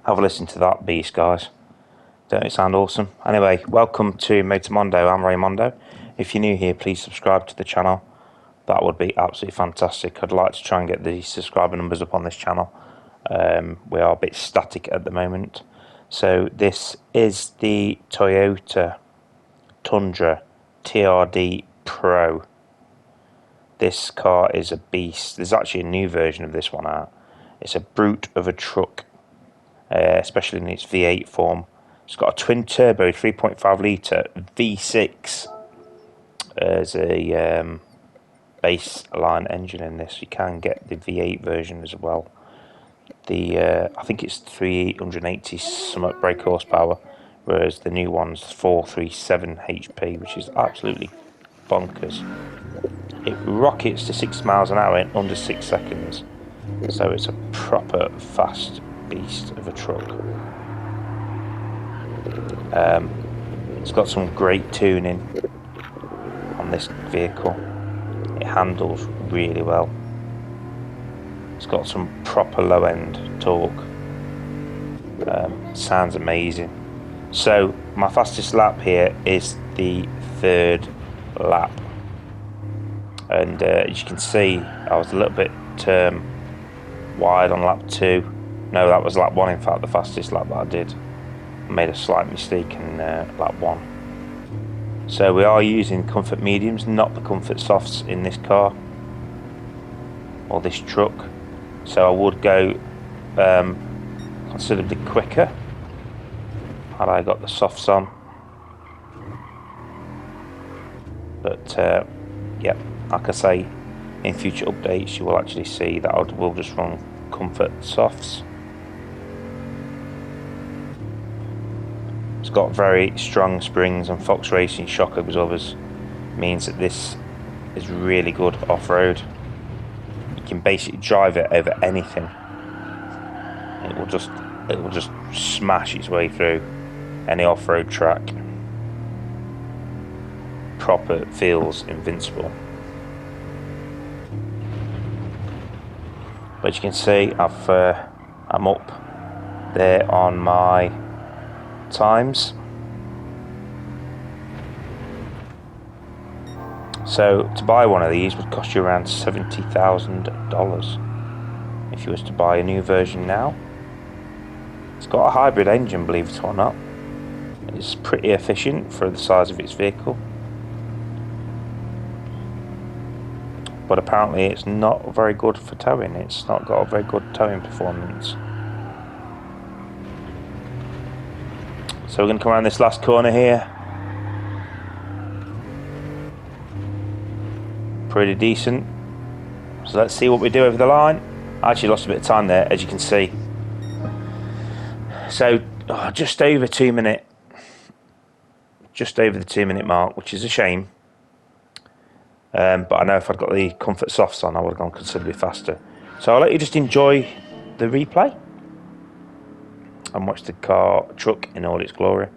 Have a listen to that beast, guys. Don't it sound awesome? Anyway, welcome to Mondo. I'm Raymondo. If you're new here, please subscribe to the channel. That would be absolutely fantastic. I'd like to try and get the subscriber numbers up on this channel. We are a bit static at the moment. So this is the Toyota Tundra TRD Pro. This car is a beast. There's actually a new version of this one out. It's a brute of a truck, especially in its V8 form. It's got a twin turbo 3.5 litre V6 as a baseline engine in this. You can get the V8 version as well. I think it's 380 some brake horsepower, whereas the new one's 437 HP, which is absolutely bonkers. It rockets to 6 miles an hour in under 6 seconds, so it's a proper fast beast of a truck. It's got some great tuning on this vehicle. It handles really well. It's got some proper low end torque. Sounds amazing. So my fastest lap here is the 3rd lap, and as you can see, I was a little bit wide on lap 2. No, that was lap 1, in fact, the fastest lap that I did. I made a slight mistake in lap 1. So we are using comfort mediums, not the comfort softs in this car or this truck. So I would go considerably quicker had I got the softs on. But yeah, like I say, in future updates you will actually see that I will just run comfort softs. It's got very strong springs, and Fox Racing shock absorbers means that this is really good off-road. You can basically drive it over anything. It will just smash its way through any off-road track. Proper feels invincible. But you can see I'm up there on my times. So to buy one of these would cost you around $70,000 if you was to buy a new version now. It's got a hybrid engine, believe it or not. It's pretty efficient for the size of its vehicle, but apparently it's not very good for towing. It's not got a very good towing performance. So we're going to come around this last corner here. Pretty decent. So let's see what we do over the line. I actually lost a bit of time there, as you can see. So just over 2 minutes. Just over the 2 minute mark, which is a shame. But I know if I'd got the comfort softs on, I would have gone considerably faster. So I'll let you just enjoy the replay and watch the truck in all its glory.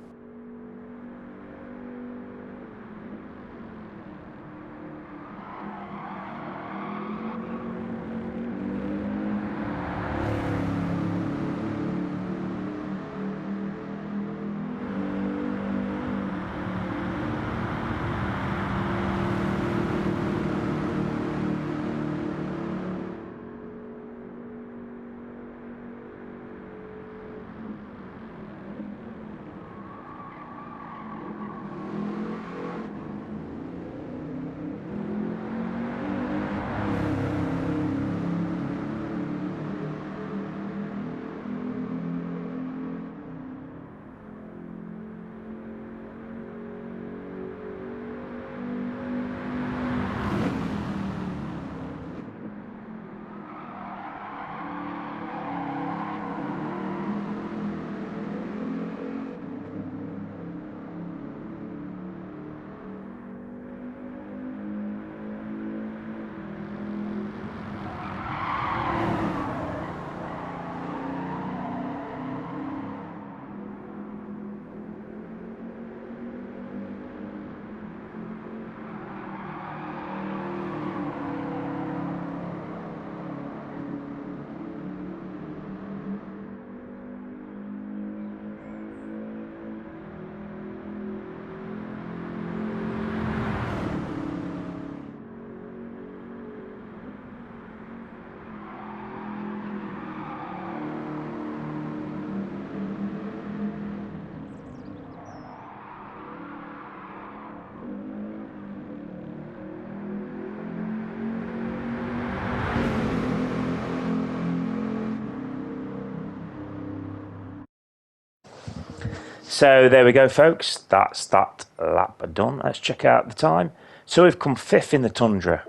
So there we go, folks. That's that lap done. Let's check out the time. So we've come 5th in the Tundra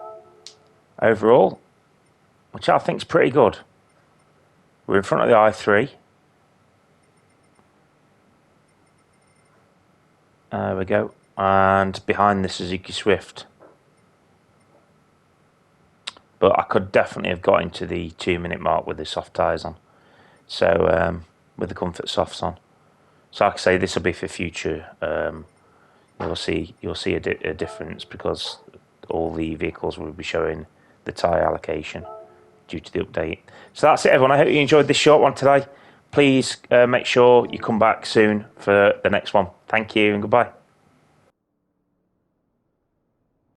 overall, which I think is pretty good. We're in front of the i3. There we go. And behind the Suzuki Swift. But I could definitely have got into the 2-minute mark with the soft tyres on. So, with the comfort softs on. So like I say, this will be for future. You'll see a difference because all the vehicles will be showing the tyre allocation due to the update. So that's it, everyone. I hope you enjoyed this short one today. Please make sure you come back soon for the next one. Thank you and goodbye.